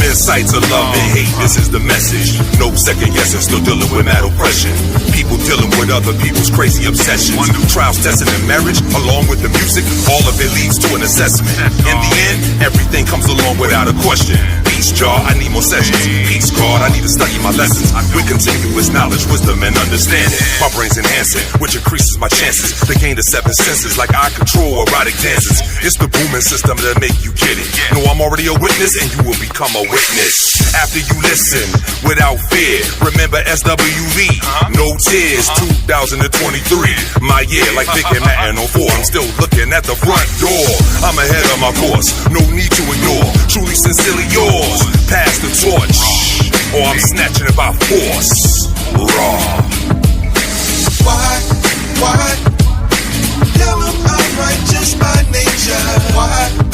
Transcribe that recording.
insight to love and hate, this is the message. No second guessing, still dealing with mad oppression. People dealing with other people's crazy obsessions. Trials, testing, and marriage, along with the music, all of it leads to an assessment. In the end, everything comes along without a question. Peace, jar, I need more sessions. Peace, God, I need to study my lessons. With continuous knowledge, wisdom, and understanding. My brain's enhancing, which increases my chances to gain the seven senses like I control erotic dances. It's the booming system that make you get it. No, I'm already a witness, and you will become a witness. After you listen, without fear, remember SWV, no tears, 2023. My year, like Vic and Matt on 4. I'm still looking at the front door. I'm ahead of my course, no need to ignore. Truly, sincerely yours. Pass the torch, or I'm snatching it by force. Raw. Why? Tell them I'm righteous by nature. Why?